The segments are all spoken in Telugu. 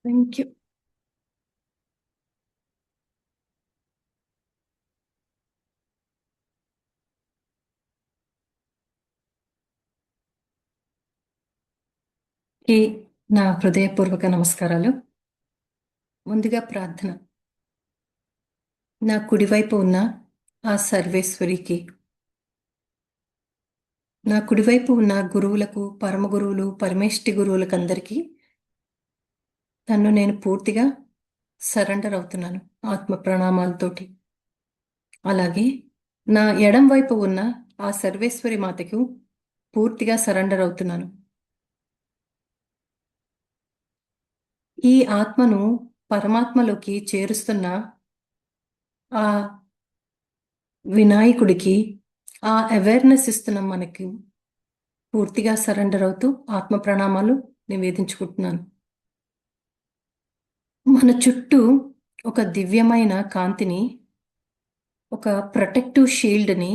Thank you. ఈ నా హృదయపూర్వక నమస్కారాలు. ముందుగా ప్రార్థన. నా కుడివైపు ఉన్న ఆ సర్వేశ్వరికి, నా కుడివైపు ఉన్న గురువులకు, పరమ గురువులు, పరమేష్టి గురువులకందరికీ నన్ను నేను పూర్తిగా సరెండర్ అవుతున్నాను ఆత్మ ప్రణామాలతోటి. అలాగే నా ఎడం వైపు ఉన్న ఆ సర్వేశ్వరి మాతకు పూర్తిగా సరెండర్ అవుతున్నాను. ఈ ఆత్మను పరమాత్మలోకి చేరుస్తున్న ఆ వినాయకుడికి, ఆ అవేర్‌నెస్ ఇస్తున్న మనకి పూర్తిగా సరెండర్ అవుతూ ఆత్మ ప్రణామాలు నివేదించుకుంటున్నాను. మన చుట్టూ ఒక దివ్యమైన కాంతిని, ఒక ప్రొటెక్టివ్ షీల్డ్‌ని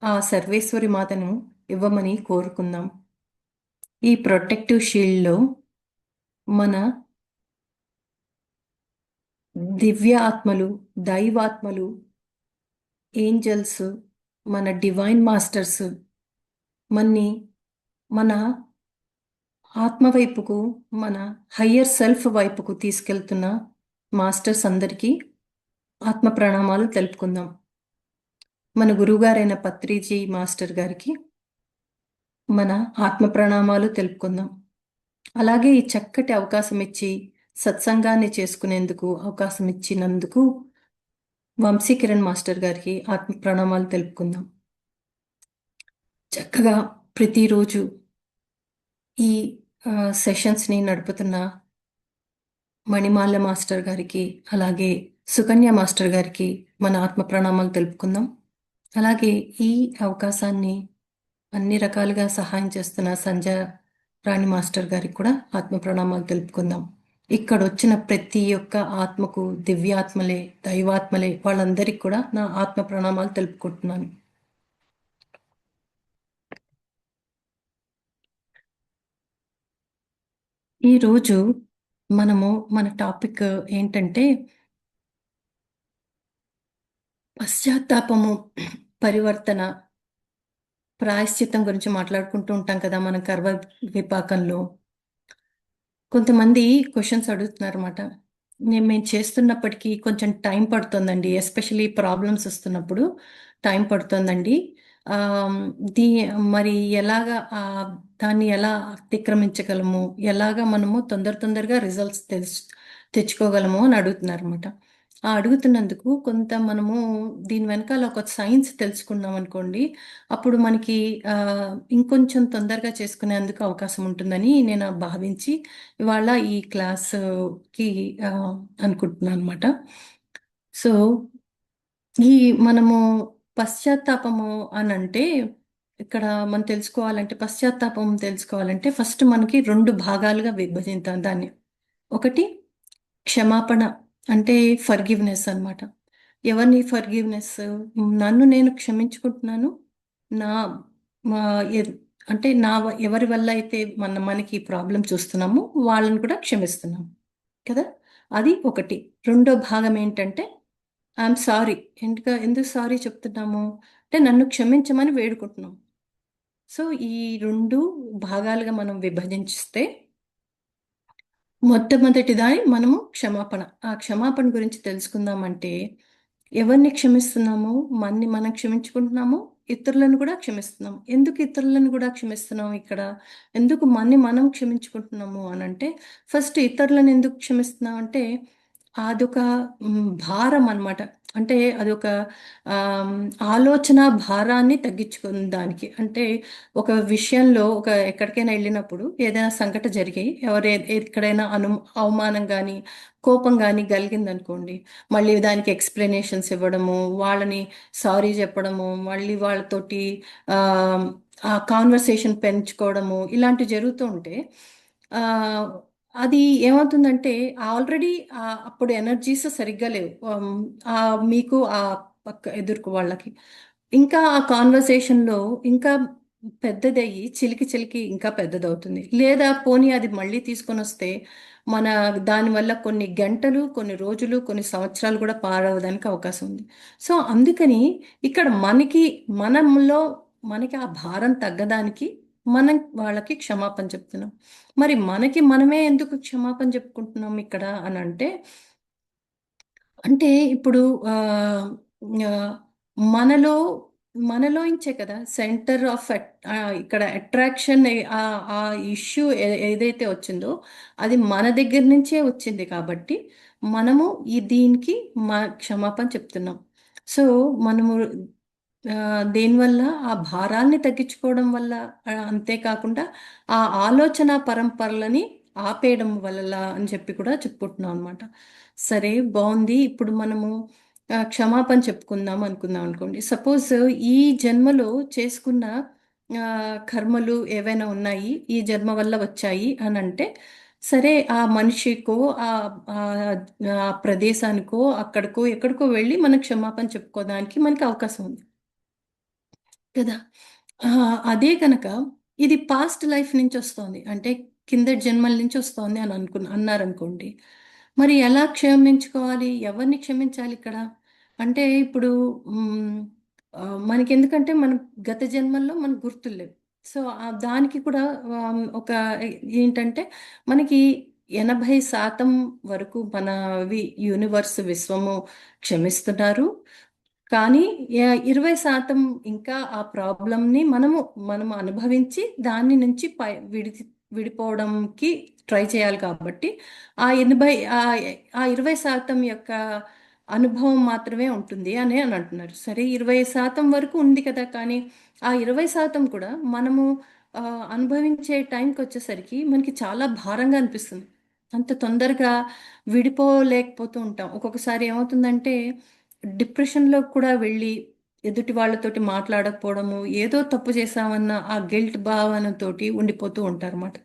ఆ సర్వేశ్వరి మాతను ఇవ్వమని కోరుకుందాం. ఈ ప్రొటెక్టివ్ షీల్డ్‌లో మన దివ్య ఆత్మలు, దైవాత్మలు, ఏంజెల్స్, మన డివైన్ మాస్టర్స్ మన్ని మన ఆత్మ వైపుకు, మన హయ్యర్ సెల్ఫ్ వైపుకు తీసుకెళ్తున్న మాస్టర్స్ అందరికీ ఆత్మ ప్రణామాలు తెలుపుకుందాం. మన గురువుగారైన పత్రిజీ మాస్టర్ గారికి మన ఆత్మ ప్రణామాలు తెలుపుకుందాం. అలాగే ఈ చక్కటి అవకాశం ఇచ్చి సత్సంగాన్ని చేసుకునేందుకు అవకాశం ఇచ్చినందుకు వంశీకిరణ్ మాస్టర్ గారికి ఆత్మ ప్రణామాలు తెలుపుకుందాం. చక్కగా ప్రతిరోజు ఈ సెషన్స్ని నడుపుతున్న మణిమాల మాస్టర్ గారికి, అలాగే సుకన్య మాస్టర్ గారికి మన ఆత్మ ప్రణామాలు తెలుపుకుందాం. అలాగే ఈ అవకాశాన్ని అన్ని రకాలుగా సహాయం చేస్తున్న సంజయ్ రాణి మాస్టర్ గారికి కూడా ఆత్మ ప్రణామాలు తెలుపుకుందాం. ఇక్కడ వచ్చిన ప్రతి ఒక్క ఆత్మకు, దివ్యాత్మలే, దైవాత్మలే, వాళ్ళందరికీ కూడా నా ఆత్మ ప్రణామాలు తెలుపుకుంటున్నాను. ఈరోజు మన టాపిక్ ఏంటంటే పశ్చాత్తాపము, పరివర్తన, ప్రాయశ్చిత్తం గురించి మాట్లాడుకుంటూ ఉంటాం కదా మన కర్మ విపాకంలో. కొంతమంది క్వశ్చన్స్ అడుగుతున్నారన్నమాట. మేము చేస్తున్నప్పటికీ కొంచెం టైం పడుతుందండి. ఎస్పెషల్లీ ప్రాబ్లమ్స్ వస్తున్నప్పుడు టైం పడుతుందండి. ఆహ్, దీ మరి ఎలాగా దాన్ని ఎలా అతిక్రమించగలము? ఎలాగా మనము తొందరగా రిజల్ట్స్ తెచ్చుకోగలము అని అడుగుతున్నారన్నమాట. అడుగుతున్నందుకు కొంత మనము దీని వెనకాల ఒక సైన్స్ తెలుసుకున్నామనుకోండి, అప్పుడు మనకి ఇంకొంచెం తొందరగా చేసుకునేందుకు అవకాశం ఉంటుందని నేను భావించి ఇవాళ ఈ క్లాస్‌కి అనుకుంటున్నాననమాట. సో, ఈ మనము పశ్చాత్తాపము అనంటే, ఇక్కడ మనం తెలుసుకోవాలంటే ఫస్ట్ మనకి 2 భాగాలుగా విభజిద్దాం దాన్ని. ఒకటి క్షమాపణ అంటే ఫర్‌గివ్‌నెస్ అన్నమాట. ఎవరిని ఫర్‌గివ్‌నెస్? నన్ను నేను క్షమించుకుంటున్నాను. నా మా ఎద్ అంటే ఎవరి వల్ల అయితే మనకి ప్రాబ్లమ్ చూస్తున్నామో వాళ్ళని కూడా క్షమిస్తున్నాం. కదా! అది ఒకటి. రెండో భాగం ఏంటంటే ఐయామ్ సారీ. ఎందుకు సారీ చెప్తున్నాము? అంటే నన్ను క్షమించమని వేడుకుంటున్నాం. సో, ఈ 2 భాగాలుగా మనం విభజించిస్తే మొట్టమొదటిదాయి మనము క్షమాపణ. ఆ క్షమాపణ గురించి తెలుసుకుందామంటే, ఎవరిని క్షమిస్తున్నాము? మన్ని మనం క్షమించుకుంటున్నాము. ఇతరులను కూడా క్షమిస్తున్నాం. ఎందుకు ఇతరులను కూడా క్షమిస్తున్నాం ఇక్కడ? ఎందుకు మనం క్షమించుకుంటున్నాము అనంటే, ఫస్ట్ ఇతరులను ఎందుకు క్షమిస్తున్నాం అంటే, అదొక భారం అన్నమాట. అంటే అదొక ఆహ్, ఆలోచన భారాన్ని తగ్గించుకుందానికి. అంటే ఒక విషయంలో ఎక్కడికైనా ఎళ్ళినప్పుడు ఏదైనా సంఘటన జరిగి ఎక్కడైనా అవమానం గానీ, కోపం గానీ గలిగిందనుకోండి. మళ్ళీ దానికి ఎక్స్‌ప్లనేషన్స్ ఇవ్వడము, వాళ్ళని సారీ జెప్పడము, మళ్ళీ వాళ్ళతోటి ఆహ్, ఆ కాన్వర్సేషన్ పెంచుకోవడము, ఇలాంటివి జరుగుతూ ఉంటే ఆహ్, అది ఏమవుతుందంటే ఆల్రెడీ అప్పుడు ఎనర్జీస్ సరిగ్గా లేవు. మీకు పక్క ఎదురుకు వాళ్ళకి. ఇంకా ఆ కాన్వర్సేషన్‌లో ఇంకా పెద్దదయ్యి చిలికి చిలికి ఇంకా పెద్దదవుతుంది. లేదా పోనీ అది మళ్ళీ తీసుకొని వస్తే మన దానివల్ల కొన్ని గంటలు, కొన్ని రోజులు, కొన్ని సంవత్సరాలు కూడా పాడవడానికి అవకాశం ఉంది. సో అందుకని ఇక్కడ మనంలో మనకి ఆ భారం తగ్గడానికి మనం వాళ్ళకి క్షమాపణ చెప్తున్నాం. మరి మనకి మనమే ఎందుకు క్షమాపణ చెప్పుకుంటున్నాం ఇక్కడ అని అంటే, అంటే ఇప్పుడు ఆహ్, ఆహ్, మనలో మనలోంచే కదా సెంటర్ ఆఫ్ ఇక్కడ అట్రాక్షన్, ఆ ఇష్యూ ఏదైతే వచ్చిందో అది మన దగ్గర నుంచే వచ్చింది కాబట్టి మనము దీనికి క్షమాపణ చెప్తున్నాం. సో మనము దేనివల్ల ఆ భారాన్ని తగ్గించుకోవడం వల్ల, అంతేకాకుండా ఆ ఆలోచన పరంపరలని ఆపేయడం వల్ల అని చెప్పి కూడా చెప్పుకుంటున్నాం అనమాట. సరే, బాగుంది. ఇప్పుడు మనము క్షమాపణ చెప్పుకుందాం అనుకుందాం అనుకోండి. సపోజ్ ఈ జన్మలో చేసుకున్న కర్మలు ఏవైనా ఉన్నాయి, ఈ జన్మ వల్ల వచ్చాయి అని అంటే, సరే ఆ మనిషికో ఆ ఆ ఆ ప్రదేశానికో అక్కడికో ఎక్కడికో వెళ్ళి మనం క్షమాపణ చెప్పుకోవడానికి మనకి అవకాశం ఉంది కదా. అదే కనుక ఇది పాస్ట్ లైఫ్ నుంచి వస్తోంది అంటే కిందటి జన్మల నుంచి వస్తోంది అని అన్నారనుకోండి. మరి ఎలా క్షమించుకోవాలి? ఎవరిని క్షమించాలి ఇక్కడ? అంటే ఇప్పుడు హ్మ్, మనకెందుకంటే మన గత జన్మల్లో మనకు గుర్తులు లేవు. సో, దానికి కూడా ఒక ఏంటంటే మనకి 80% వరకు మనవి యూనివర్స్, విశ్వము క్షమిస్తున్నారు. కానీ 20% ఇంకా ఆ ప్రాబ్లమ్‌ని మనము అనుభవించి దాని నుంచి విడిపోవడంకి ట్రై చేయాలి కాబట్టి, ఆ 80 ఆ 20% యొక్క అనుభవం మాత్రమే ఉంటుంది అని అంటున్నారు. సరే, 20% వరకు ఉంది కదా! కానీ ఆ 20% కూడా మనము అనుభవించే టైంకొచ్చేసరికి మనకి చాలా భారంగా అనిపిస్తుంది. అంత తొందరగా విడిపోలేకపోతూ ఉంటాం. ఒక్కొక్కసారి ఏమవుతుందంటే డిప్రెషన్‌లోకి కూడా వెళ్ళి, ఎదుటి వాళ్ళతోటి మాట్లాడకపోవడము, ఏదో తప్పు చేశామన్న ఆ గిల్ట్ భావనతోటి ఉండిపోతూ ఉంటారన్నమాట.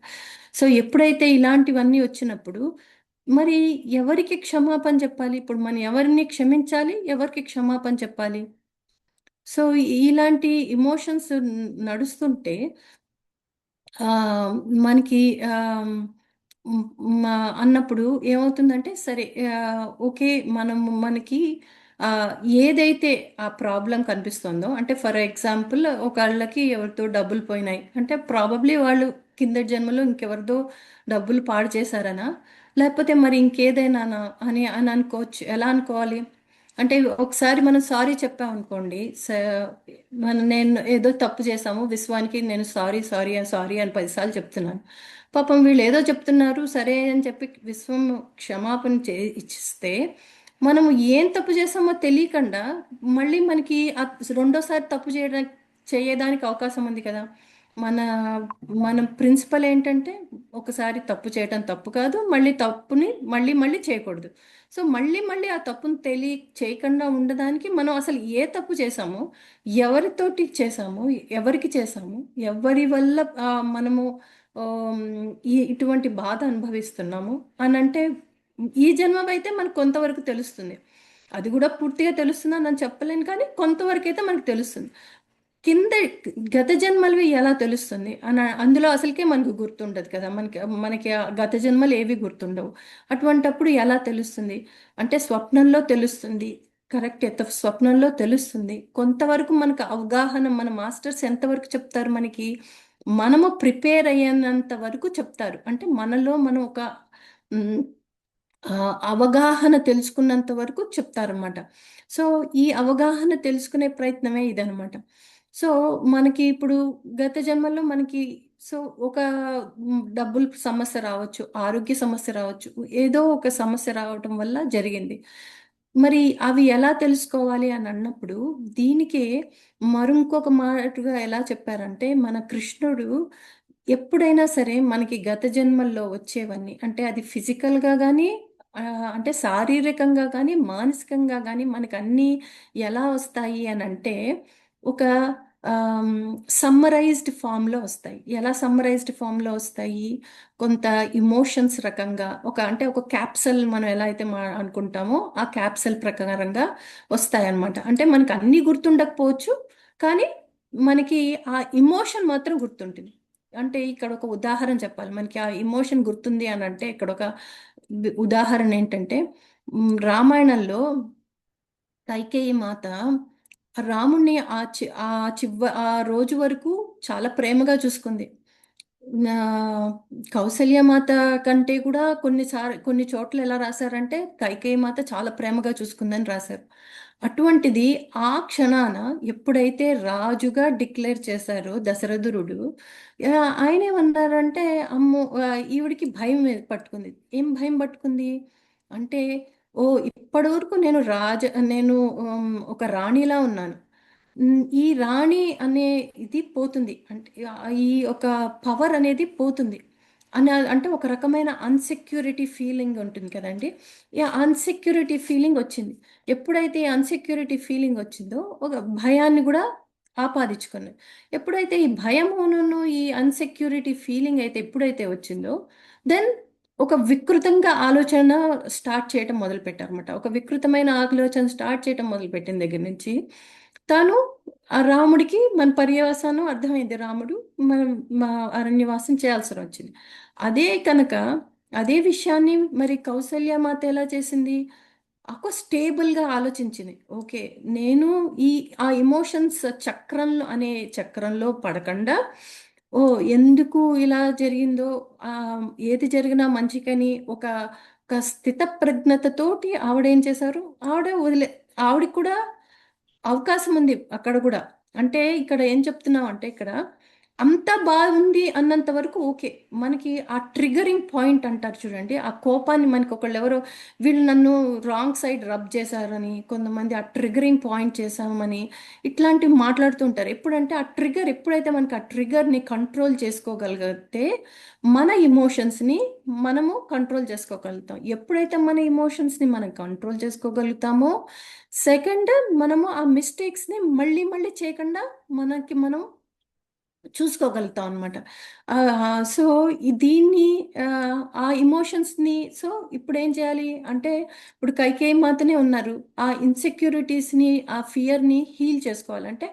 సో, ఎప్పుడైతే ఇలాంటివన్నీ వచ్చినప్పుడు, మరి ఎవరికి క్షమాపణ చెప్పాలి? ఇప్పుడు మనం ఎవరిని క్షమించాలి? ఎవరికి క్షమాపణ చెప్పాలి? సో, ఇలాంటి ఎమోషన్స్ నడుస్తుంటే ఆహ్, మనకి ఆహ్, హ్మ్, మా అన్నప్పుడు ఏమవుతుందంటే, సరే, ఓకే. మనకి ఆహ్, ఏదైతే ఆ ప్రాబ్లమ్ కనిపిస్తుందో, అంటే ఫర్ ఎగ్జాంపుల్ ఒకళ్ళకి ఎవరితో డబ్బులు పోయినాయి. అంటే ప్రాబబ్లీ వాళ్ళు కిందటి జన్మలో ఇంకెవరిదో డబ్బులు పాడు చేశారనా? లేకపోతే మరి ఇంకేదైనానా అని అనుకోవచ్చు. ఎలా అనుకోవాలి? అంటే ఒకసారి మనం సారీ చెప్పామనుకోండి. నేను ఏదో తప్పు చేశాము. విశ్వానికి నేను సారీ, సారీ, సారీ అని 10 సార్లు చెప్తున్నాను. పాపం వీళ్ళు ఏదో చెప్తున్నారు, సరే అని చెప్పి విశ్వం క్షమాపణ ఇచ్చిస్తే, మనము ఏం తప్పు చేసామో తెలియకుండా మళ్ళీ మనకి రెండోసారి తప్పు చేయడానికి అవకాశం ఉంది కదా. మన మన ప్రిన్సిపల్ ఏంటంటే, ఒకసారి తప్పు చేయటం తప్పు కాదు. మళ్ళీ తప్పుని మళ్ళీ మళ్ళీ చేయకూడదు. సో, మళ్ళీ మళ్ళీ ఆ తప్పుని చేయకుండా ఉండడానికి మనం అసలు ఏ తప్పు చేశామో, ఎవరితోటి చేశామో, ఎవరికి చేశామో, ఎవరి వల్ల మనము ఆహ్, ఇటువంటి బాధ అనుభవిస్తున్నాము అనంటే, ఈ జన్మవైతే మనకు కొంతవరకు తెలుస్తుంది. అది కూడా పూర్తిగా తెలుస్తుందని నేను చెప్పలేను కానీ, కొంతవరకైతే మనకు తెలుస్తుంది. కింద గత జన్మలవి ఎలా తెలుస్తుంది అందులో అసలుకే మనకు గుర్తుండదు కదా. మనకి మనకి ఆ గత జన్మలు ఏవి గుర్తుండవు. అటువంటప్పుడు ఎలా తెలుస్తుంది? అంటే స్వప్నంలో తెలుస్తుంది. కరెక్టే. స్వప్నంలో తెలుస్తుంది. కొంతవరకు మనకు అవగాహన మన మాస్టర్స్ ఎంతవరకు చెప్తారు మనకి? మనము ప్రిపేర్ అయ్యేంత వరకు చెప్తారు. అంటే మనలో మనం ఒక హ్మ్. అవగాహన తెలుసుకున్నంత వరకు చెప్తారనమాట. సో, ఈ అవగాహన తెలుసుకునే ప్రయత్నమే ఇదనమాట. సో, మనకి ఇప్పుడు గత జన్మల్లో మనకి సో, ఒక డబ్బులు సమస్య రావచ్చు, ఆరోగ్య సమస్య రావచ్చు, ఏదో ఒక సమస్య రావటం వల్ల జరిగింది. మరి అవి ఎలా తెలుసుకోవాలి అని అన్నప్పుడు, దీనికే మరింకొక మాటుగా ఎలా చెప్పారంటే, మన కృష్ణుడు ఎప్పుడైనా సరే మనకి గత జన్మల్లో వచ్చేవన్నీ, అంటే అది ఫిజికల్‌గా గానీ, అంటే శారీరకంగా గానీ, మానసికంగా గానీ మనకన్నీ ఎలా వస్తాయి అనంటే, ఒక ఆహ్, సమ్మరైజ్డ్ ఫార్మ్‌లో వస్తాయి. ఎలా సమ్మరైజ్డ్ ఫార్మ్‌లో వస్తాయి? కొంత ఎమోషన్స్ రకంగా, అంటే ఒక క్యాప్సూల్ మనం ఎలా అయితే అనుకుంటామో, ఆ క్యాప్సూల్ ప్రకారంగా వస్తాయన్నమాట. అంటే మనకు అన్నీ గుర్తుండకపోవచ్చు. కానీ మనకి ఆ ఇమోషన్ మాత్రం గుర్తుంటుంది. అంటే ఇక్కడ ఒక ఉదాహరణ చెప్పాలి, మనకి ఆ ఇమోషన్ గుర్తుంది అని అంటే ఇక్కడ ఒక ఉదాహరణ ఏంటంటే, రామాయణంలో కైకేయి మాత రాముణ్ణి ఆ రోజు వరకు చాలా ప్రేమగా చూసుకుంది. నా కౌసల్య మాత కంటే కూడా కొన్ని చోట్ల ఎలా రాశారంటే కైకేయి మాత చాలా ప్రేమగా చూసుకుందని రాశారు. అటువంటిది ఆ క్షణాన ఎప్పుడైతే రాజుగా డిక్లేర్ చేశారో దశరథుడు, ఆయన ఏమన్నారంటే, అమ్మో, ఈవిడికి భయం పట్టుకుంది. ఏం భయం పట్టుకుంది అంటే, ఓ, ఇప్పటి వరకు నేను ఒక రాణిలా ఉన్నాను. ఈ రాణి అనే ఇది పోతుంది అంటే, ఈ ఒక పవర్ అనేది పోతుంది అంటే ఒక రకమైన అన్సెక్యూరిటీ ఫీలింగ్ ఉంటుంది కదండి. ఈ అన్సెక్యూరిటీ ఫీలింగ్ వచ్చింది. ఎప్పుడైతే అన్సెక్యూరిటీ ఫీలింగ్ వచ్చిందో ఒక భయాన్ని కూడా ఆపాదించుకున్నాయి. ఎప్పుడైతే ఈ భయమును ఈ అన్సెక్యూరిటీ ఫీలింగ్ అయితే ఎప్పుడైతే వచ్చిందో, దెన్ ఒక వికృతంగా ఆలోచన స్టార్ట్ చేయటం మొదలుపెట్టారన్నమాట. ఒక వికృతమైన ఆలోచన స్టార్ట్ చేయటం మొదలుపెట్టిన దగ్గర నుంచి తాను ఆ రాముడికి మన పర్యవసానం అర్థమైంది. రాముడు మనం మా అరణ్యవాసం చేయాల్సి వచ్చింది. అదే కనుక అదే విషయాన్ని మరి కౌసల్య మాత ఎలా చేసింది? ఒక స్టేబుల్గా ఆలోచించింది. ఓకే, నేను ఈ ఆ ఎమోషన్స్ చక్రంలో పడకుండా, ఓ, ఎందుకు ఇలా జరిగిందో, ఆ, ఏది జరిగినా మంచికని ఒక స్థిత ప్రజ్ఞతతోటి ఆవిడేం చేశారు, ఆవిడకి కూడా అవకాశం ఉంది అక్కడ కూడా. అంటే ఇక్కడ ఏం చెప్తున్నాం అంటే, ఇక్కడ అంతా బాగుంది అన్నంత వరకు ఓకే. మనకి ఆ ట్రిగరింగ్ పాయింట్ అంటారు చూడండి, ఆ కోపాన్ని మనకి ఒకళ్ళు ఎవరో వీళ్ళు నన్ను రాంగ్ సైడ్ రబ్ చేశారని, కొంతమంది ఆ ట్రిగరింగ్ పాయింట్ చేశామని ఇట్లాంటివి మాట్లాడుతూ ఉంటారు. ఎప్పుడంటే ఆ ట్రిగర్ ఎప్పుడైతే మనకి ఆ ట్రిగర్ని కంట్రోల్ చేసుకోగలిగితే మన ఇమోషన్స్ని మనము కంట్రోల్ చేసుకోగలుగుతాం. ఎప్పుడైతే మన ఇమోషన్స్ని మనం కంట్రోల్ చేసుకోగలుగుతామో, సెకండ్, మనము ఆ మిస్టేక్స్ని మళ్ళీ మళ్ళీ చేయకుండా మనం చూసుకోగలుగుతాం అనమాట. సో దీన్ని, ఆ ఇమోషన్స్ని, సో ఇప్పుడు ఏం చేయాలి అంటే, ఇప్పుడు కైకేయి మాతనే ఉన్నారు. ఆ ఇన్సెక్యూరిటీస్ని, ఆ ఫియర్ని హీల్ చేసుకోవాలి అంటే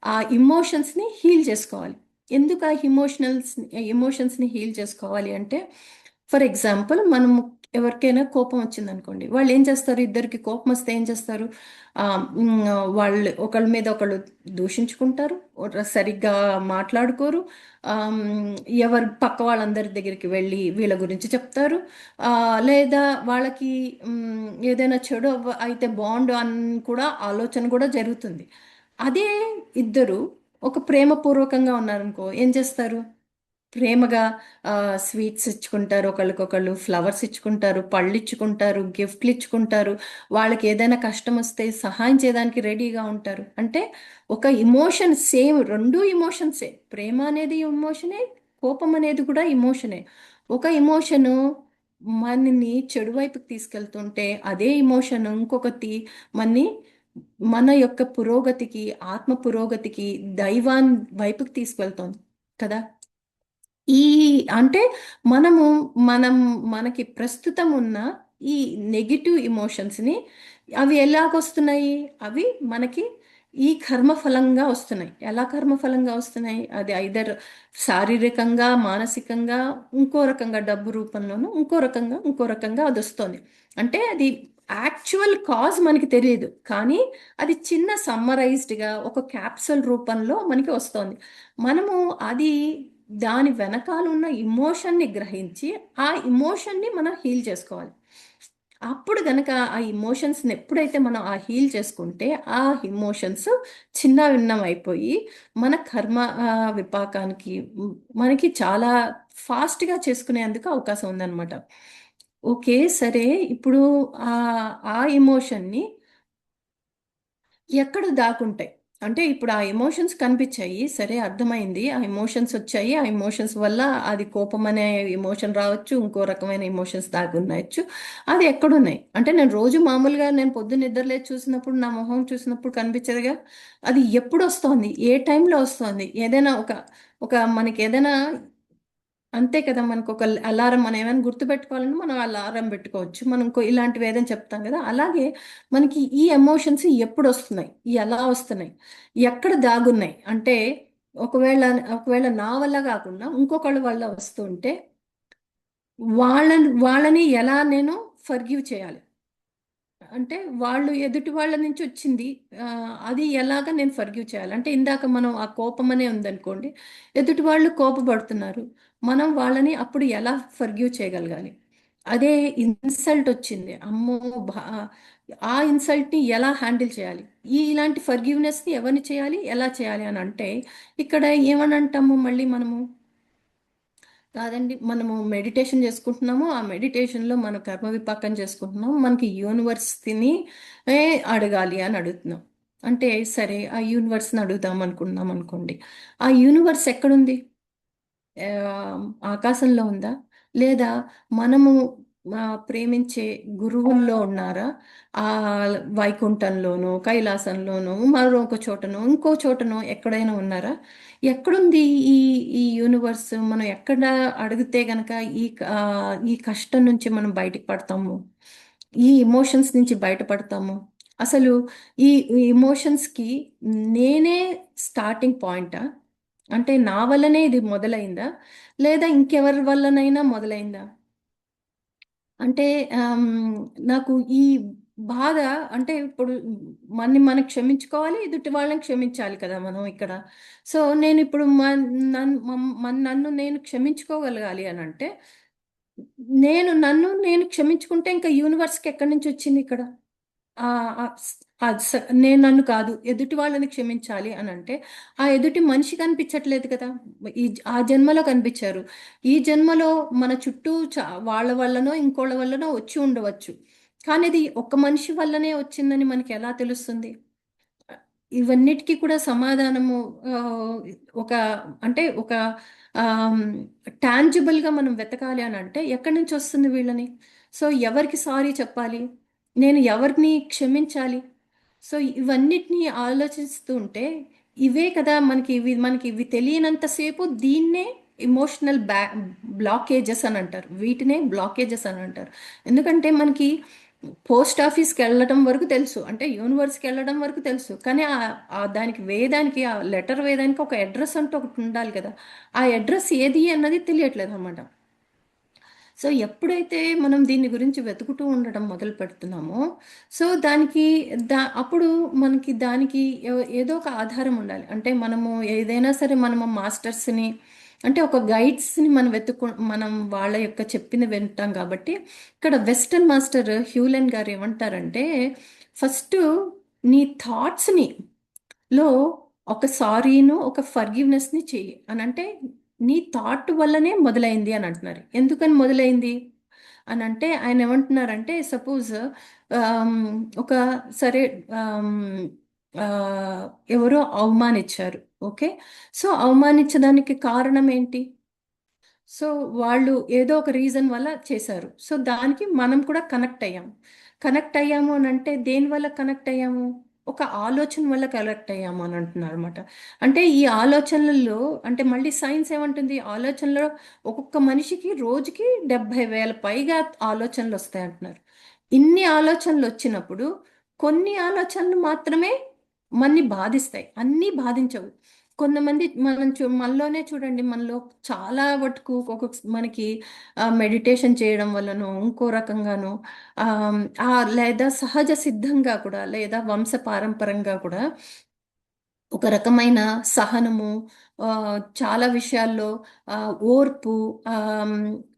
ఆ ఇమోషన్స్ని హీల్ చేసుకోవాలి. ఎందుకు ఆ ఎమోషన్స్ని హీల్ చేసుకోవాలి అంటే, ఫర్ ఎగ్జాంపుల్ మనము ఎవరికైనా కోపం వచ్చింది అనుకోండి, వాళ్ళు ఏం చేస్తారు, ఇద్దరికి కోపం వస్తే ఏం చేస్తారు, ఆ, మ్, వాళ్ళు ఒకళ్ళ మీద ఒకళ్ళు దూషించుకుంటారు, సరిగ్గా మాట్లాడుకోరు, ఎవరు పక్క వాళ్ళందరి దగ్గరికి వెళ్ళి వీళ్ళ గురించి చెప్తారు, లేదా వాళ్ళకి ఏదైనా చెడు అయితే బాగుండు అని కూడా ఆలోచన కూడా జరుగుతుంది. అదే ఇద్దరు ఒక ప్రేమపూర్వకంగా ఉన్నారనుకో, ఏం చేస్తారు, ప్రేమగా స్వీట్స్ ఇచ్చుకుంటారు, ఒకళ్ళకొకళ్ళు ఫ్లవర్స్ ఇచ్చుకుంటారు, పళ్ళు ఇచ్చుకుంటారు, గిఫ్ట్లు ఇచ్చుకుంటారు, వాళ్ళకి ఏదైనా కష్టం వస్తే సహాయం చేయడానికి రెడీగా ఉంటారు. అంటే ఒక ఇమోషన్ సేమ్, రెండు ఇమోషన్సే, ప్రేమ అనేది ఇమోషనే, కోపం అనేది కూడా ఇమోషనే. ఒక ఇమోషను మనని చెడు వైపుకి తీసుకెళ్తుంటే అదే ఇమోషన్ ఇంకొకటి మనని మన యొక్క పురోగతికి, ఆత్మ పురోగతికి, దైవాన్ వైపుకి తీసుకెళ్తోంది కదా. ఈ అంటే మనము మనం మనకి ప్రస్తుతం ఉన్న ఈ నెగిటివ్ ఎమోషన్స్ని, అవి ఎలాగొస్తున్నాయి, అవి మనకి ఈ కర్మఫలంగా వస్తున్నాయి. ఎలా కర్మఫలంగా వస్తున్నాయి, అది ఐదర్ శారీరకంగా, మానసికంగా, ఇంకో రకంగా డబ్బు రూపంలోనూ, ఇంకో రకంగా అది వస్తుంది. అంటే అది యాక్చువల్ కాజ్ మనకి తెలియదు, కానీ అది చిన్న సమ్మరైజ్డ్గా ఒక క్యాప్సూల్ రూపంలో మనకి వస్తుంది. మనము అది దాని వెనకాల ఉన్న ఇమోషన్ని గ్రహించి ఆ ఇమోషన్ని మనం హీల్ చేసుకోవాలి. అప్పుడు గనక ఆ ఇమోషన్స్ని ఎప్పుడైతే మనం ఆ హీల్ చేసుకుంటే ఆ ఇమోషన్స్ చిన్న భిన్నం అయిపోయి మన కర్మ విపాకానికి మనకి చాలా ఫాస్ట్గా చేసుకునేందుకు అవకాశం ఉందన్నమాట. ఓకే, సరే, ఇప్పుడు ఆ ఆ ఎమోషన్ని ఎక్కడ దాక్కుంటాయి అంటే, ఇప్పుడు ఆ ఎమోషన్స్ కనిపించాయి, సరే, అర్థమైంది, ఆ ఎమోషన్స్ వచ్చాయి, ఆ ఎమోషన్స్ వల్ల అది కోపం అనే ఎమోషన్ రావచ్చు, ఇంకో రకమైన ఎమోషన్స్ దాగి ఉండొచ్చు. అది ఎక్కడున్నాయి అంటే, నేను రోజు మామూలుగా నేను పొద్దున్న నిద్రలేచి చూసినప్పుడు నా మొహం చూసినప్పుడు కనిపించదుగా. అది ఎప్పుడు వస్తోంది, ఏ టైంలో వస్తోంది, ఏదైనా ఒక ఒక మనకి ఏదైనా అంతే కదా, మనకు ఒక అలారం మనం ఏమైనా గుర్తుపెట్టుకోవాలంటే మనం అలారం పెట్టుకోవచ్చు. మనం ఇలాంటివి ఏదైనా చెప్తాం కదా, అలాగే మనకి ఈ ఎమోషన్స్ ఎప్పుడు వస్తున్నాయి, ఎలా వస్తున్నాయి, ఎక్కడ దాగున్నాయి అంటే, ఒకవేళ ఒకవేళ నా వల్ల కాకుండా ఇంకొకళ్ళ వల్ల వస్తుంటే వాళ్ళని ఎలా నేను ఫర్గివ్ చేయాలి, అంటే వాళ్ళు ఎదుటి వాళ్ళ నుంచి వచ్చింది, ఆ, అది ఎలాగ నేను ఫర్గివ్ చేయాలి అంటే, ఇందాక మనం ఆ కోపం అనే ఉందనుకోండి, ఎదుటి వాళ్ళు కోపపడుతున్నారు, మనం వాళ్ళని అప్పుడు ఎలా ఫర్గివ్ చేయగలగాలి. అదే ఇన్సల్ట్ వచ్చింది, అమ్మో, బా ఆ ఇన్సల్ట్ని ఎలా హ్యాండిల్ చేయాలి, ఇలాంటి ఫర్గివ్నెస్ని ఎవరిని చేయాలి, ఎలా చేయాలి అని అంటే, ఇక్కడ ఏమని అంటాము మళ్ళీ మనము, కాదండి, మనము మెడిటేషన్ చేసుకుంటున్నాము, ఆ మెడిటేషన్లో మన కర్మ విపాకం చేసుకుంటున్నాము, మనకి యూనివర్స్ని అడగాలి అని అడుగుతున్నాం. అంటే సరే, ఆ యూనివర్స్ని అడుగుదాం అనుకున్నాం అనుకోండి, ఆ యూనివర్స్ ఎక్కడుంది? ఆ, ఆకాశంలో ఉందా, లేదా మనము ప్రేమించే గురువుల్లో ఉన్నారా, ఆ వైకుంఠంలోనో కైలాసంలోనో మరొక చోటనో ఇంకో చోటనో ఎక్కడైనా ఉన్నారా? ఎక్కడుంది ఈ ఈ యూనివర్స్? మనం ఎక్కడ అడిగితే గనక ఈ కష్టం నుంచి మనం బయటకు పడతాము, ఈ ఎమోషన్స్ నుంచి బయటపడతాము? అసలు ఈ ఎమోషన్స్కి నేనే స్టార్టింగ్ పాయింటా, అంటే నా వల్లనే ఇది మొదలైందా, లేదా ఇంకెవరి వల్లనైనా మొదలైందా? అంటే ఆమ్, నాకు ఈ బాధ, అంటే ఇప్పుడు మనం క్షమించుకోవాలి, ఎదుటి వాళ్ళని క్షమించాలి కదా మనం ఇక్కడ. సో నేను ఇప్పుడు నన్ను నేను క్షమించుకోగలగాలి అని అంటే, నన్ను నేను క్షమించుకుంటే ఇంకా యూనివర్స్కి ఎక్కడి నుంచి వచ్చింది ఇక్కడ? ఆ, ఆ, నేను నన్ను కాదు, ఎదుటి వాళ్ళని క్షమించాలి అని అంటే, ఆ ఎదుటి మనిషి కనిపించట్లేదు కదా, ఆ జన్మలో కనిపించారు, ఈ జన్మలో మన చుట్టూ వాళ్ళ వల్లనో ఇంకోళ్ళ వల్లనో వచ్చి ఉండవచ్చు, కానీ ఇది ఒక్క మనిషి వల్లనే వచ్చిందని మనకి ఎలా తెలుస్తుంది? ఇవన్నిటికీ కూడా సమాధానము ఆ, ఒక అంటే ఒక టాంజిబుల్గా మనం వెతకాలి అని అంటే, ఎక్కడి నుంచి వస్తుంది వీళ్ళని? సో ఎవరికి సారీ చెప్పాలి, నేను ఎవరిని క్షమించాలి? సో ఇవన్నిటినీ ఆలోచిస్తూ ఉంటే, ఇవే కదా మనకి ఇవి తెలియనంతసేపు దీన్నే ఇమోషనల్ బ్లాకేజెస్ అని అంటారు, వీటినే బ్లాకేజెస్ అని అంటారు. ఎందుకంటే మనకి పోస్ట్ ఆఫీస్కి వెళ్ళడం వరకు తెలుసు, అంటే యూనివర్స్కి వెళ్ళడం వరకు తెలుసు, కానీ దానికి వేదానికి, ఆ లెటర్ వేదానికి ఒక అడ్రస్ అంటూ ఒకటి ఉండాలి కదా, ఆ అడ్రస్ ఏది అన్నది తెలియట్లేదు అనమాట. సో ఎప్పుడైతే మనం దీని గురించి వెతుకుతూ ఉండడం మొదలు పెడుతున్నామో, సో అప్పుడు మనకి దానికి ఏదో ఒక ఆధారం ఉండాలి. అంటే మనము ఏదైనా సరే, మనము మాస్టర్స్ని, అంటే ఒక గైడ్స్ని మనం వాళ్ళ యొక్క చెప్పింది వింటాం కాబట్టి, ఇక్కడ వెస్టర్న్ మాస్టర్ హ్యూలెన్ గారు ఏమంటారంటే, ఫస్ట్ నీ థాట్స్ని లో ఒక సారీను ఒక ఫర్గివ్నెస్ని చెయ్యి అని అంటే, నీ థాట్ వల్లనే మొదలైంది అని అంటున్నారు. ఎందుకని మొదలైంది అని అంటే, ఆయన ఏమంటున్నారంటే, సపోజ్ ఒక సరే, ఆమ్, ఆ, ఎవరో అవమానించారు, ఓకే, సో అవమానించడానికి కారణం ఏంటి? సో వాళ్ళు ఏదో ఒక రీజన్ వల్ల చేశారు, సో దానికి మనం కూడా కనెక్ట్ అయ్యాము అని అంటే, దేని వల్ల కనెక్ట్ అయ్యాము? ఒక ఆలోచన వల్ల కనెక్ట్ అయ్యాము అని అంటున్నారు అనమాట. అంటే ఈ ఆలోచనలలో, అంటే మళ్ళీ సైన్స్ ఏమంటుంది, ఆలోచనలో ఒక్కొక్క మనిషికి రోజుకి 70,000 పైగా ఆలోచనలు వస్తాయి అంటున్నారు. ఇన్ని ఆలోచనలు వచ్చినప్పుడు కొన్ని ఆలోచనలు మాత్రమే మనని బాధిస్తాయి, అన్నీ బాధించవు. కొంతమంది మనలోనే చూడండి, మనలో చాలా వరకు మనకి మెడిటేషన్ చేయడం వల్లనో ఇంకో రకంగానో, ఆ, లేదా సహజ సిద్ధంగా కూడా, లేదా వంశ పారంపరంగా కూడా ఒక రకమైన సహనము, ఆ, చాలా విషయాల్లో ఆ, ఓర్పు, ఆ,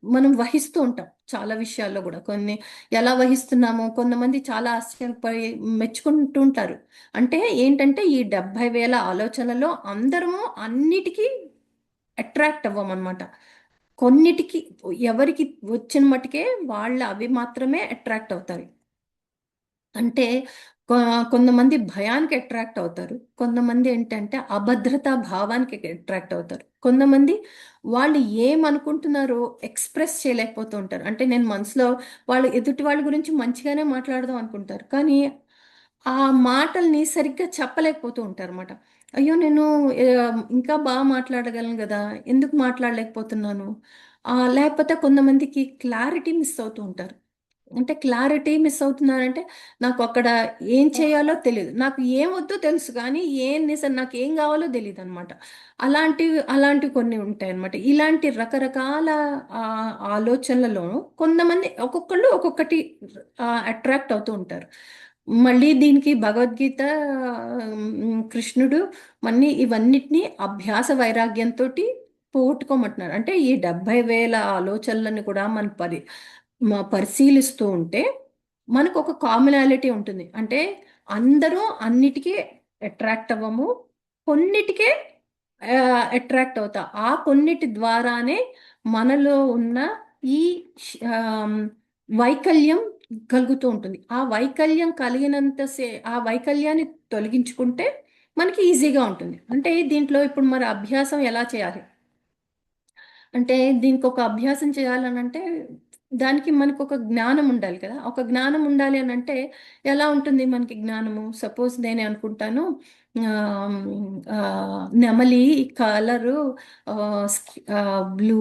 మనం వహిస్తూ ఉంటాం. చాలా విషయాల్లో కూడా కొన్ని ఎలా వహిస్తున్నామో కొంతమంది చాలా ఆశ్చర్యపడి మెచ్చుకుంటూ ఉంటారు. అంటే ఏంటంటే, ఈ 70,000 ఆలోచనలో అందరము అన్నిటికీ అట్రాక్ట్ అవ్వమన్నమాట. కొన్నిటికి, ఎవరికి వచ్చిన మటుకే వాళ్ళ అవి మాత్రమే అట్రాక్ట్ అవుతారు. అంటే కొ- కొంతమంది భయానికి అట్రాక్ట్ అవుతారు, కొంతమంది ఏంటంటే అభద్రతా భావానికి అట్రాక్ట్ అవుతారు, కొంతమంది వాళ్ళు ఏమనుకుంటున్నారో ఎక్స్ప్రెస్ చేయలేకపోతూ ఉంటారు. అంటే నేను మనసులో వాళ్ళు ఎదుటి వాళ్ళ గురించి మంచిగానే మాట్లాడదాం అనుకుంటారు, కానీ ఆ మాటల్ని సరిగ్గా చెప్పలేకపోతూ ఉంటారు అనమాట. అయ్యో! నేను ఇంకా మాట్లాడగలను గదా! ఎందుకు మాట్లాడలేకపోతున్నాను? లేకపోతే కొంతమందికి క్లారిటీ మిస్ అవుతూ ఉంటారు. అంటే క్లారిటీ మిస్ అవుతున్నారంటే, నాకు అక్కడ ఏం చేయాలో తెలీదు. నాకు ఏం వద్దో తెలుసు కానీ, నాకేం గావాలో తెలీదనమాట. అలాంటివి కొన్ని ఉంటాయన్నమాట. ఇలాంటి రకరకాల ఆలోచనలలో కొంతమంది ఒక్కొక్కళ్ళు ఒక్కొక్కటి అట్రాక్ట్ అవుతూ ఉంటారు. మళ్ళీ దీనికి భగవద్గీత కృష్ణుడు మళ్ళీ ఇవన్నిటిని అభ్యాస వైరాగ్యంతోటి పోగొట్టుకోమంటున్నారు. అంటే ఈ 70,000 ఆలోచనలను కూడా పరిశీలిస్తూ ఉంటే మనకు ఒక కామనాలిటీ ఉంటుంది. అంటే అందరూ అన్నిటికీ అట్రాక్ట్ అవ్వము. కొన్నిటికే అట్రాక్ట్ అవుతా. ఆ కొన్నిటి ద్వారానే మనలో ఉన్న ఈ ఆమ్, వైకల్యం కలుగుతూ ఉంటుంది. ఆ వైకల్యాన్ని తొలగించుకుంటే మనకి ఈజీగా ఉంటుంది. అంటే దీంట్లో ఇప్పుడు మరి అభ్యాసం ఎలా చేయాలి? అంటే దీనికి ఒక అభ్యాసం చేయాలనంటే దానికి మనకు ఒక జ్ఞానం ఉండాలి కదా! ఒక జ్ఞానం ఉండాలి అనంటే ఎలా ఉంటుంది మనకి జ్ఞానము? సపోజ్ నేనే అనుకుంటాను ఆహ్, నెమలి కలరు బ్లూ,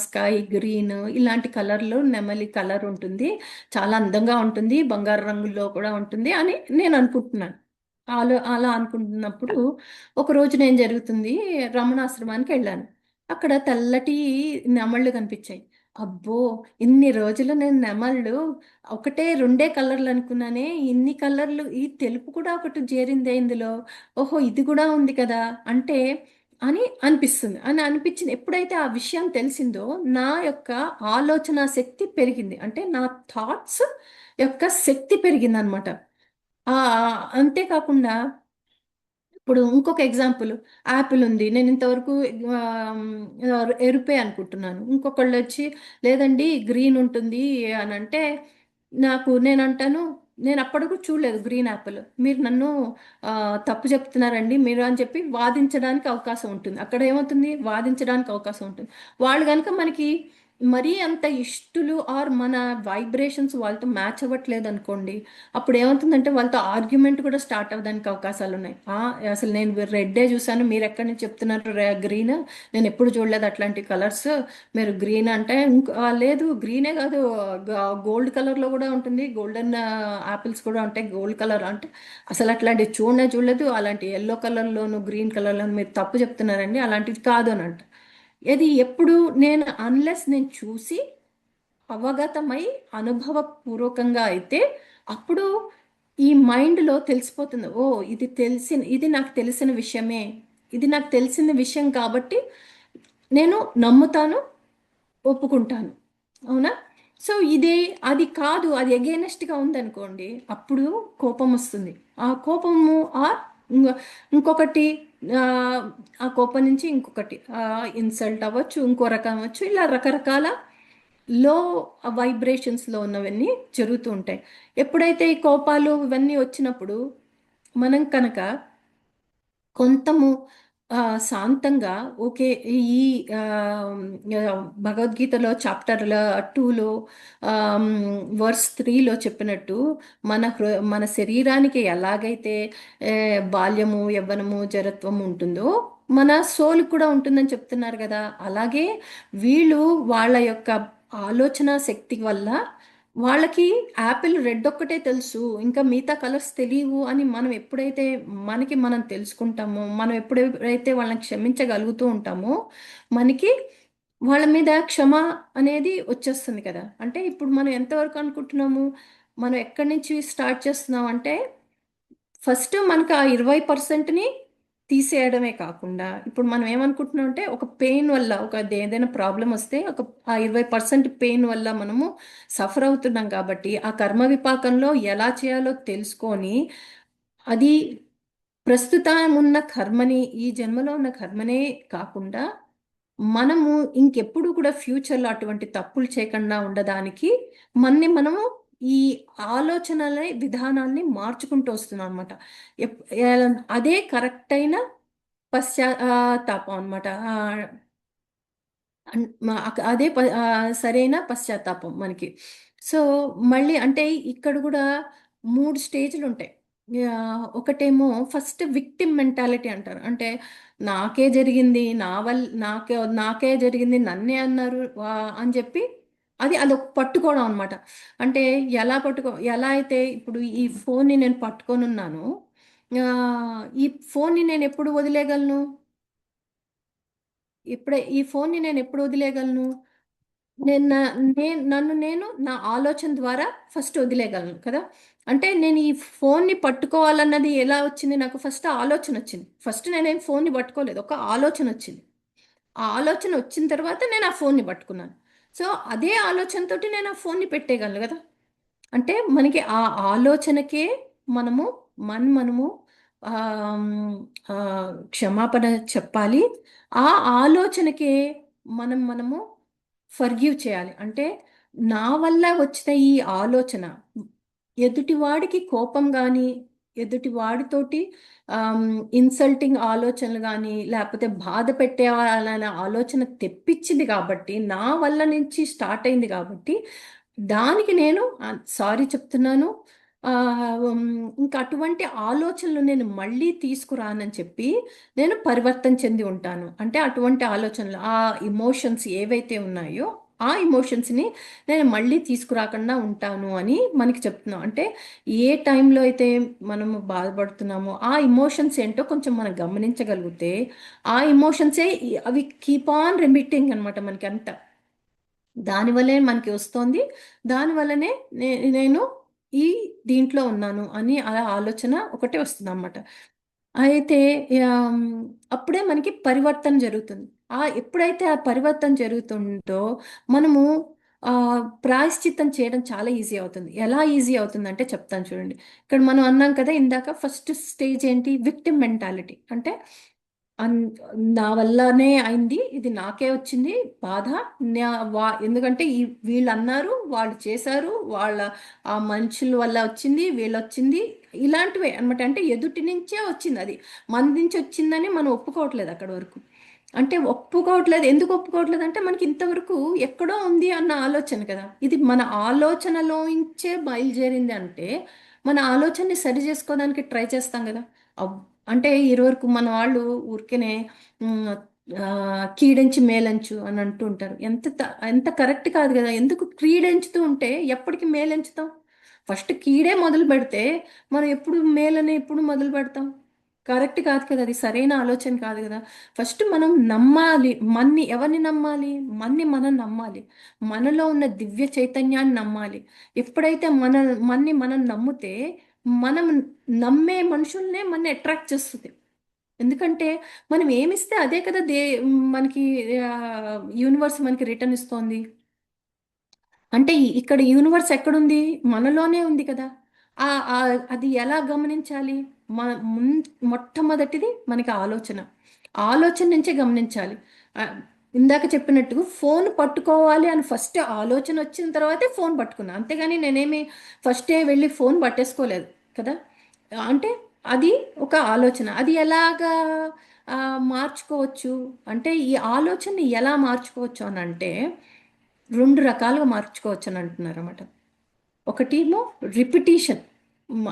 స్కై గ్రీన్ ఇలాంటి కలర్‌లో నెమలి కలర్ ఉంటుంది. చాలా అందంగా ఉంటుంది. బంగారు రంగులో కూడా ఉంటుంది అని నేను అనుకుంటున్నాను. అలా అనుకుంటున్నప్పుడు ఒకరోజు నేను జరుగుతుంది రమణాశ్రమానికెళ్ళాను. అక్కడ తెల్లటి నెమళ్ళు కనిపించాయి. అబ్బో! ఇన్ని రోజులు నేను నెమళ్ళు ఒకటే రెండే కలర్లు అనుకున్నానే. ఇన్ని కలర్లు ఈ తెలుపు కూడా ఒకటి చేరిందే ఇందులో. ఓహో! ఇది కూడా ఉంది కదా! అంటే అనిపించింది. ఎప్పుడైతే ఆ విషయం తెలిసిందో నా యొక్క ఆలోచన శక్తి పెరిగింది. అంటే నా థాట్స్ యొక్క శక్తి పెరిగిందనమాట. అంతే కాకుండా ఇప్పుడు ఇంకొక ఎగ్జాంపుల్ యాపిల్ ఉంది. నేను ఇంతవరకు ఎరుపే అనుకుంటున్నాను. ఇంకొకళ్ళొచ్చి లేదండి గ్రీన్ ఉంటుంది అనంటే నేనంటాను నేను అప్పటికి చూడలేదు గ్రీన్ యాపిల్. మీరు నన్ను తప్పు చెప్తున్నారండి మీరు అని చెప్పి వాదించడానికి అవకాశం ఉంటుంది. అక్కడ ఏమవుతుంది? వాదించడానికి అవకాశం ఉంటుంది. వాళ్ళు గనుక మనకి మరీ అంత ఇష్టలు మన వైబ్రేషన్స్ వాళ్ళతో మ్యాచ్ అవ్వట్లేదు అనుకోండి. అప్పుడు ఏమవుతుందంటే వాళ్ళతో ఆర్గ్యుమెంట్ కూడా స్టార్ట్ అవ్వడానికి అవకాశాలు ఉన్నాయి. అసలు నేను రెడ్డే చూసాను మీరు ఎక్కడి నుంచి చెప్తున్నారు గ్రీన్, నేను ఎప్పుడు చూడలేదు అట్లాంటి కలర్స్, మీరు గ్రీన్ అంటే లేదు గ్రీనే కాదు గోల్డ్ కలర్లో కూడా ఉంటుంది, గోల్డెన్ ఆపిల్స్ కూడా ఉంటాయి గోల్డ్ కలర్ అంటే అసలు అట్లాంటివి చూడలేదు, అలాంటి ఎల్లో కలర్లోను గ్రీన్ కలర్లోను మీరు తప్పు చెప్తున్నారండి అలాంటిది కాదు అని అంట. ఇది ఎప్పుడు నేను చూసి అవగతమై అనుభవపూర్వకంగా అయితే అప్పుడు ఈ మైండ్లో తెలిసిపోతుంది. ఓ ఇది నాకు తెలిసిన విషయమే, ఇది నాకు తెలిసిన విషయం కాబట్టి నేను నమ్ముతాను, ఒప్పుకుంటాను. అవునా? సో అది కాదు, అది ఎగైనెస్ట్గా ఉందనుకోండి అప్పుడు కోపం వస్తుంది. ఆ కోపము ఇంకొ- ఇంకొకటి ఆ, ఆ కోపం నుంచి ఇంకొకటి ఇన్సల్ట్ అవ్వచ్చు, ఇంకో రకం అవ్వచ్చు, ఇలా రకరకాల లో వైబ్రేషన్స్లో ఉన్నవన్నీ జరుగుతూ ఉంటాయి. ఎప్పుడైతే ఈ కోపాలు ఇవన్నీ వచ్చినప్పుడు మనం కనుక కొంతము శాంతంగా ఓకే ఈ ఆ, భగవద్గీతలో చాప్టర్ల 2లో వర్స్ 3లో చెప్పినట్టు మన శరీరానికి ఎలాగైతే ఏ, బాల్యము యవ్వనము జరత్వము ఉంటుందో మన సోల్ కూడా ఉంటుందని చెప్తున్నారు కదా. అలాగే వీళ్ళు వాళ్ళ యొక్క ఆలోచన శక్తి వల్ల వాళ్ళకి యాపిల్ రెడ్ ఒక్కటే తెలుసు ఇంకా మిగతా కలర్స్ తెలియవు అని మనం తెలుసుకుంటామో, మనం ఎప్పుడైతే వాళ్ళని క్షమించగలుగుతూ ఉంటామో మనకి వాళ్ళ మీద క్షమ అనేది వచ్చేస్తుంది కదా. అంటే ఇప్పుడు మనం ఎంతవరకు అనుకుంటున్నాము, మనం ఎక్కడి నుంచి స్టార్ట్ చేస్తున్నాం అంటే ఫస్ట్ మనకు ఆ 20%ని తీసేయడమే కాకుండా ఇప్పుడు మనం ఏమనుకుంటున్నాం అంటే ఒక పెయిన్ వల్ల ఏదైనా ప్రాబ్లం వస్తే ఆ 20% పెయిన్ వల్ల మనము సఫర్ అవుతున్నాం కాబట్టి ఆ కర్మ విపాకంలో ఎలా చేయాలో తెలుసుకొని అది ప్రస్తుతం ఉన్న కర్మని ఈ జన్మలో ఉన్న కర్మనే కాకుండా మనము ఇంకెప్పుడు కూడా ఫ్యూచర్లో అటువంటి తప్పులు చేయకుండా ఉండడానికి మనము ఈ విధానాన్ని మార్చుకుంటూ వస్తున్నాం అనమాట. అదే కరెక్ట్ అయిన పశ్చాత్తాపం అనమాట. అదే సరైన పశ్చాత్తాపం మనకి. సో మళ్ళీ అంటే ఇక్కడ కూడా 3 స్టేజ్లు ఉంటాయి. ఒకటేమో ఫస్ట్ విక్టిమ్ మెంటాలిటీ అంటారు. అంటే నాకే జరిగింది, నాకే జరిగింది, నన్నే అన్నారు అని చెప్పి అదొక పట్టుకోవడం అనమాట. అంటే ఎలా అయితే ఇప్పుడు ఈ ఫోన్ని నేను పట్టుకొని ఉన్నాను. ఈ ఫోన్ని నేను ఎప్పుడు వదిలేయగలను? ఈ ఫోన్ని నేను ఎప్పుడు వదిలేయగలను? నేను నా నన్ను నేను నా ఆలోచన ద్వారా ఫస్ట్ వదిలేయగలను కదా. అంటే నేను ఈ ఫోన్ని పట్టుకోవాలన్నది ఎలా వచ్చింది? నాకు ఫస్ట్ ఆలోచన వచ్చింది. ఫస్ట్ నేనేం ఫోన్ని పట్టుకోలేదు, ఒక ఆలోచన వచ్చింది. ఆ ఆలోచన వచ్చిన తర్వాత నేను ఆ ఫోన్ని పట్టుకున్నాను. సో అదే ఆలోచనతోటి నేను ఆ ఫోన్ని పెట్టేయగలను కదా. అంటే మనకి ఆ ఆలోచనకే మనము మనము ఆమ్, ఆ, క్షమాపణ చెప్పాలి. ఆ ఆలోచనకే మనము ఫర్గివ్ చేయాలి. అంటే నా వల్ల వచ్చిన ఈ ఆలోచన ఎదుటివాడికి కోపం కానీ, ఎదుటివాడితోటి ఇన్సల్టింగ్ ఆలోచనలు కానీ, లేకపోతే బాధ పెట్టేయాలనే ఆలోచన తెప్పించింది కాబట్టి, నా వల్ల నుంచి స్టార్ట్ అయింది కాబట్టి, దానికి నేను సారీ చెప్తున్నాను. ఆ, ఉమ్, ఇంకా అటువంటి ఆలోచనలు నేను మళ్ళీ తీసుకురానని చెప్పి నేను పరివర్తన చెంది ఉంటాను. అంటే అటువంటి ఆలోచనలు, ఆ ఇమోషన్స్ ఏవైతే ఉన్నాయో ఆ ఇమోషన్స్ని నేను మళ్ళీ తీసుకురాకుండా ఉంటాను అని మనకి చెప్తున్నాం. అంటే ఏ టైంలో అయితే మనము బాధపడుతున్నామో ఆ ఇమోషన్స్ ఏంటో కొంచెం మనం గమనించగలిగితే, ఆ ఇమోషన్సే అవి కీప్ ఆన్ రిమిట్టింగ్ అనమాట మనకి అంత. దానివల్లే మనకి వస్తోంది. దానివల్లనే నేను ఈ దీంట్లో ఉన్నాను అని అలా ఆలోచన ఒకటే వస్తుందన్నమాట. అయితే ఆమ్, అప్పుడే మనకి పరివర్తన జరుగుతుంది. ఎప్పుడైతే ఆ పరివర్తన జరుగుతుందో మనము ప్రాయశ్చిత్తం చేయడం చాలా ఈజీ అవుతుంది. ఎలా ఈజీ అవుతుందంటే చెప్తాను చూడండి. ఇక్కడ మనం అన్నాం కదా ఇందాక, ఫస్ట్ స్టేజ్ ఏంటి? Victim mentality. అంటే అన్ నా వల్లనే అయింది, ఇది నాకే వచ్చింది బాధ. ఎందుకంటే వీళ్ళు అన్నారు, వాళ్ళు చేశారు, వాళ్ళ ఆ మనుషుల వల్ల వచ్చింది, వీళ్ళు వచ్చింది, ఇలాంటివే అనమాట. అంటే ఎదుటి నుంచే వచ్చింది, అది మన నుంచి వచ్చిందని మనం ఒప్పుకోవట్లేదు అక్కడ వరకు. అంటే ఒప్పుకోవట్లేదు. ఎందుకు ఒప్పుకోవట్లేదు అంటే మనకి ఇంతవరకు ఎక్కడో ఉంది అన్న ఆలోచన కదా. ఇది మన ఆలోచనలోంచే బయలుదేరింది అంటే మన ఆలోచనని సరి చేసుకోవడానికి ట్రై చేస్తాం కదా. అవ్- అంటే ఇరువరకు మన వాళ్ళు ఊరికేనే ఉమ్, కీడెంచి మేలంచు అని అంటూ ఉంటారు. ఎంత కరెక్ట్ కాదు కదా. ఎందుకు కీడెంచుతూ ఉంటే ఎప్పటికి మేలెంచుతాం? ఫస్ట్ కీడే మొదలు పెడితే మనం ఎప్పుడు మేలని ఎప్పుడు మొదలు పెడతాం? కరెక్ట్ కాదు కదా, అది సరైన ఆలోచన కాదు కదా. ఫస్ట్ మనం నమ్మాలి. ఎవరిని నమ్మాలి? మనం నమ్మాలి. మనలో ఉన్న దివ్య చైతన్యాన్ని నమ్మాలి. ఎప్పుడైతే మనం నమ్మితే, మనం నమ్మే మనుషుల్నే మన అట్రాక్ట్ చేస్తుంది. ఎందుకంటే మనం ఏమిస్తే అదే కదా మనకి యూనివర్స్ మనకి రిటర్న్ ఇస్తోంది. అంటే ఇక్కడ యూనివర్స్ ఎక్కడుంది? మనలోనే ఉంది కదా. ఆ అది ఎలా గమనించాలి? మన మొట్టమొదటిది మనకి ఆలోచన. ఆలోచన నుంచే గమనించాలి. ఆ, ఇందాక చెప్పినట్టు ఫోన్ పట్టుకోవాలి అని ఫస్ట్ ఆలోచన వచ్చిన తర్వాతే ఫోన్ పట్టుకున్నా. అంతేగాని నేనేమి ఫస్టే వెళ్ళి ఫోన్ పట్టేసుకోలేదు కదా. అంటే అది ఒక ఆలోచన. అది ఎలాగా ఆ, మార్చుకోవచ్చు అంటే, ఈ ఆలోచనని ఎలా మార్చుకోవచ్చు అని అంటే రెండు రకాలుగా మార్చుకోవచ్చు అని అంటున్నారు అన్నమాట. ఒకటేమో రిపిటీషన్.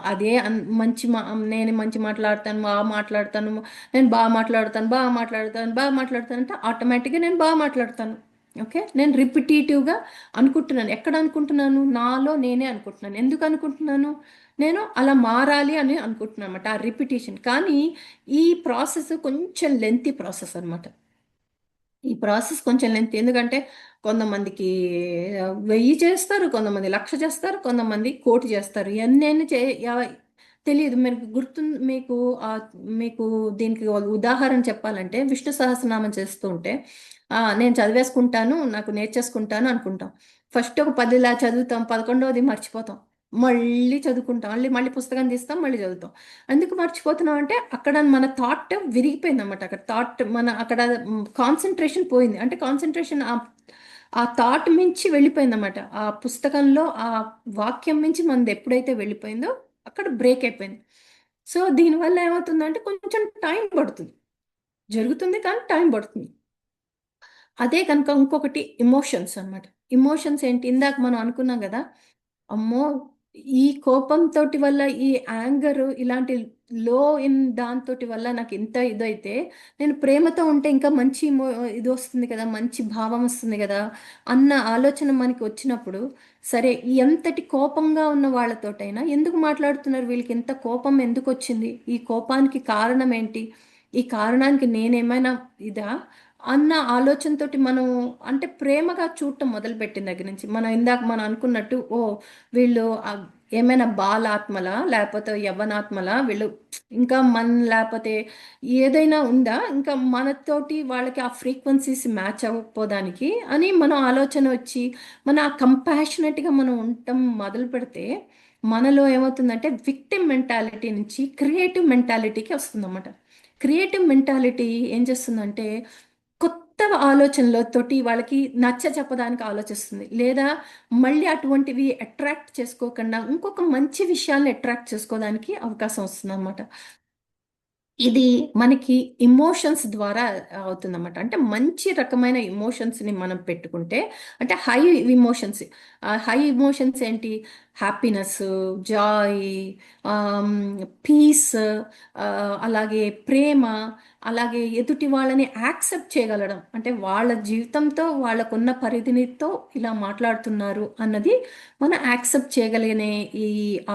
అదే నేను మంచి మాట్లాడతాను, బాగా మాట్లాడతాను, నేను బాగా మాట్లాడతాను అంటే ఆటోమేటిక్గా నేను బాగా మాట్లాడతాను. ఓకే, నేను రిపిటేటివ్గా అనుకుంటున్నాను. ఎక్కడ అనుకుంటున్నాను? నాలో నేనే అనుకుంటున్నాను. ఎందుకు అనుకుంటున్నాను? నేను అలా మారాలి అని అనుకుంటున్నాను అనమాట. ఆ రిపిటేషన్. కానీ ఈ ప్రాసెస్ కొంచెం లెంతీ ప్రాసెస్ అనమాట. ఈ ప్రాసెస్ కొంచెం లెంత్. ఎందుకంటే కొంతమందికి 1000 చేస్తారు, కొంతమంది 1,00,000 చేస్తారు, కొంతమంది 1,00,00,000 చేస్తారు. ఎన్ని తెలియదు. మీకు ఆ, మీకు దీనికి ఒక ఉదాహరణ చెప్పాలంటే, విష్ణు సహస్రనామం చేస్తూ ఉంటే నేను చదివేసుకుంటాను, నాకు నేర్చేసుకుంటాను అనుకుంటాం. ఫస్ట్ ఒక 10 ఇలా చదువుతాం, 11వది మర్చిపోతాం. మళ్ళీ చదువుకుంటాం, మళ్ళీ మళ్ళీ పుస్తకం తీస్తాం, మళ్ళీ చదువుతాం. ఎందుకు మర్చిపోతున్నాం అంటే అక్కడ మన థాట్ విరిగిపోయింది అనమాట. అక్కడ థాట్ అక్కడ కాన్సన్ట్రేషన్ పోయింది. అంటే కాన్సన్ట్రేషన్ ఆ థాట్ మించి వెళ్ళిపోయింది అనమాట. ఆ పుస్తకంలో ఆ వాక్యం మించి మనది ఎప్పుడైతే వెళ్ళిపోయిందో అక్కడ బ్రేక్ అయిపోయింది. సో దీనివల్ల ఏమవుతుందంటే కొంచెం టైం పడుతుంది. జరుగుతుంది కానీ టైం పడుతుంది. అదే కనుక ఇంకొకటి ఎమోషన్స్ అన్నమాట. ఎమోషన్స్ ఏంటి? ఇందాక మనం అనుకున్నాం కదా, అమ్మో ఈ కోపంతోటి వల్ల ఈ యాంగర్ ఇలాంటి లో ఇన్ దాంతోటి వల్ల నాకు ఇంత ఇదైతే, నేను ప్రేమతో ఉంటే ఇంకా మంచి ఇది వస్తుంది కదా, మంచి భావం వస్తుంది కదా అన్న ఆలోచన మనకి వచ్చినప్పుడు, సరే ఎంతటి కోపంగా ఉన్న వాళ్ళతోటైనా ఎందుకు మాట్లాడుతున్నారు, వీళ్ళకి ఎంత కోపం ఎందుకు వచ్చింది, ఈ కోపానికి కారణం ఏంటి, ఈ కారణానికి నేనేమైనా ఇదా అన్న ఆలోచనతోటి మనం, అంటే ప్రేమగా చూడటం మొదలుపెట్టిన దగ్గర నుంచి, మనం ఇందాక మనం అనుకున్నట్టు, ఓ వీళ్ళు ఏమైనా బాలాత్మలా లేకపోతే యవ్వనాత్మలా వీళ్ళు, ఇంకా లేకపోతే ఏదైనా ఉందా ఇంకా మనతోటి వాళ్ళకి ఆ ఫ్రీక్వెన్సీస్ మ్యాచ్ అవ్వకపోదానికి అని మనం ఆలోచన వచ్చి, మన ఆ కంపాషనెట్గా మనం ఉండటం మొదలు పెడితే, మనలో ఏమవుతుందంటే విక్టిమ్ మెంటాలిటీ నుంచి క్రియేటివ్ మెంటాలిటీకి వస్తుందన్నమాట. క్రియేటివ్ మెంటాలిటీ ఏం చేస్తుందంటే, కొత్త ఆలోచనలతోటి వాళ్ళకి నచ్చ చెప్పడానికి ఆలోచిస్తుంది, లేదా మళ్ళీ అటువంటివి అట్రాక్ట్ చేసుకోకుండా ఇంకొక మంచి విషయాల్ని అట్రాక్ట్ చేసుకోవడానికి అవకాశం వస్తుంది అనమాట. ఇది మనకి ఇమోషన్స్ ద్వారా అవుతుందన్నమాట. అంటే మంచి రకమైన ఇమోషన్స్ని మనం పెట్టుకుంటే, అంటే హై ఇమోషన్స్, హై ఇమోషన్స్ ఏంటి, హ్యాపీనెస్, జాయ్, పీస్, అలాగే ప్రేమ, అలాగే ఎదుటి వాళ్ళని యాక్సెప్ట్ చేయగలడం, అంటే వాళ్ళ జీవితంతో వాళ్ళకున్న పరిధినితో ఇలా మాట్లాడుతున్నారు అన్నది మనం యాక్సెప్ట్ చేయగలిగిన ఈ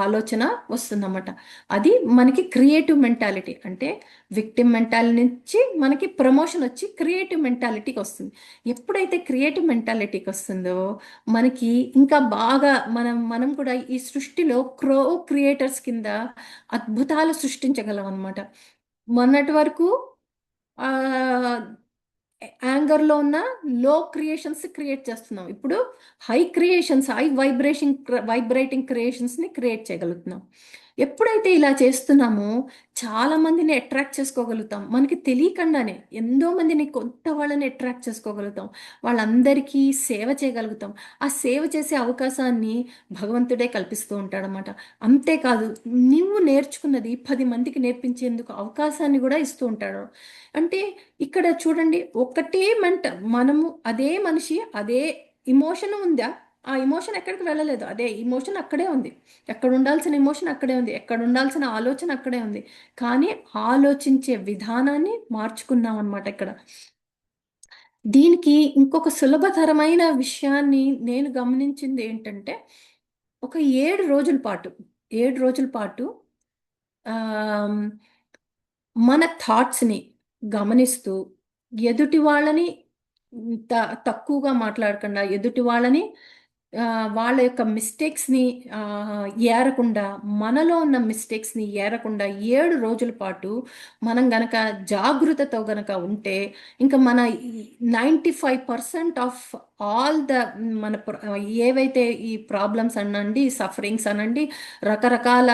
ఆలోచన వస్తుందన్నమాట. అది మనకి క్రియేటివ్ మెంటాలిటీ. అంటే విక్టిమ్ మెంటాలిటీ నుంచి మనకి ప్రమోషన్ వచ్చి క్రియేటివ్ మెంటాలిటీకి వస్తుంది. ఎప్పుడైతే క్రియేటివ్ మెంటాలిటీకి వస్తుందో మనకి ఇంకా బాగా మనం కూడా ఈ సృష్టిలో క్రియేటర్స్ కింద అద్భుతాలు సృష్టించగలం అన్నమాట. మొన్నటి వరకు ఆ యాంగర్లో ఉన్న లో క్రియేషన్స్ క్రియేట్ చేస్తున్నాం, ఇప్పుడు హై క్రియేషన్స్, హై వైబ్రేటింగ్ క్రియేషన్స్ని క్రియేట్ చేయగలుగుతున్నాం. ఎప్పుడైతే ఇలా చేస్తున్నామో చాలా మందిని అట్రాక్ట్ చేసుకోగలుగుతాం, మనకి తెలియకుండానే ఎంతో మందిని, కొత్త వాళ్ళని అట్రాక్ట్ చేసుకోగలుగుతాం, వాళ్ళందరికీ సేవ చేయగలుగుతాం. ఆ సేవ చేసే అవకాశాన్ని భగవంతుడే కల్పిస్తూ ఉంటాడనమాట. అంతేకాదు, నువ్వు నేర్చుకున్నది 10 మందికి నేర్పించేందుకు అవకాశాన్ని కూడా ఇస్తూ ఉంటాడు. అంటే ఇక్కడ చూడండి, ఒకటే మనము అదే మనిషి, అదే ఇమోషన్ ఉందా, ఆ ఇమోషన్ ఎక్కడికి వెళ్ళలేదు, అదే ఇమోషన్ అక్కడే ఉంది, ఎక్కడ ఉండాల్సిన ఇమోషన్ అక్కడే ఉంది, ఎక్కడ ఉండాల్సిన ఆలోచన అక్కడే ఉంది, కానీ ఆలోచించే విధానాన్ని మార్చుకున్నాం అనమాట ఇక్కడ. దీనికి ఇంకొక సులభతరమైన విషయాన్ని నేను గమనించింది ఏంటంటే, ఒక 7 రోజుల పాటు, 7 రోజుల పాటు ఆమ్, మన థాట్స్ని గమనిస్తూ, ఎదుటి వాళ్ళని తక్కువగా మాట్లాడకుండా, ఎదుటి వాళ్ళని ఆ, వాళ్ళ యొక్క మిస్టేక్స్ని ఏరకుండా, మనలో ఉన్న మిస్టేక్స్ని ఏరకుండా 7 రోజుల పాటు మనం గనక జాగృతతో గనక ఉంటే, ఇంకా మన 95% ఆఫ్ ఆల్ ద మన ఏవైతే ఈ ప్రాబ్లమ్స్ అనండి, సఫరింగ్స్ అనండి, రకరకాల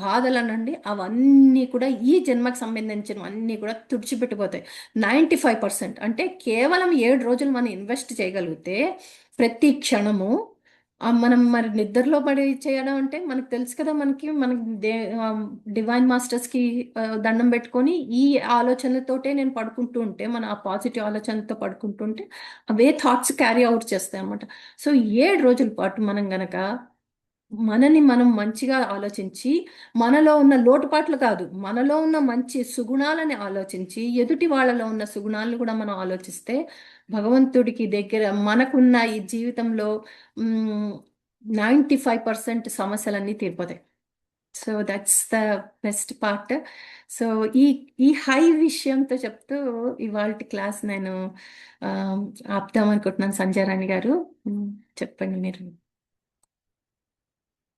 బాధలు అనండి, అవన్నీ కూడా ఈ జన్మకు సంబంధించినవి అన్నీ కూడా తుడిచిపెట్టిపోతాయి. 95%, అంటే కేవలం 7 రోజులు మనం ఇన్వెస్ట్ చేయగలిగితే, ప్రతి క్షణము మనం మరి నిద్రలో పడి చేయడం అంటే మనకు తెలుసు కదా, మనకి డివైన్ మాస్టర్స్కి దండం పెట్టుకొని ఈ ఆలోచనలతోటే నేను పడుకుంటూ ఉంటే, మన ఆ పాజిటివ్ ఆలోచనతో పడుకుంటూ ఉంటే అవే థాట్స్ క్యారీ అవుట్ చేస్తాయి అన్నమాట. సో 7 రోజుల పాటు మనం గనక మనని మనం మంచిగా ఆలోచించి, మనలో ఉన్న లోటుపాట్లు కాదు, మనలో ఉన్న మంచి సుగుణాలని ఆలోచించి, ఎదుటి వాళ్ళలో ఉన్న సుగుణాలను కూడా మనం ఆలోచిస్తే, భగవంతుడికి దగ్గర మనకున్న ఈ జీవితంలో 95% సమస్యలన్నీ తీరిపోతాయి. So that's the best part. So ఈ ఈ హై విషయంతో చెప్తూ ఇవాళ క్లాస్ నేను ఆ, ఆపుదాం అనుకుంటున్నాను. సంజయ్ రాణి గారు, చెప్పండి మీరు.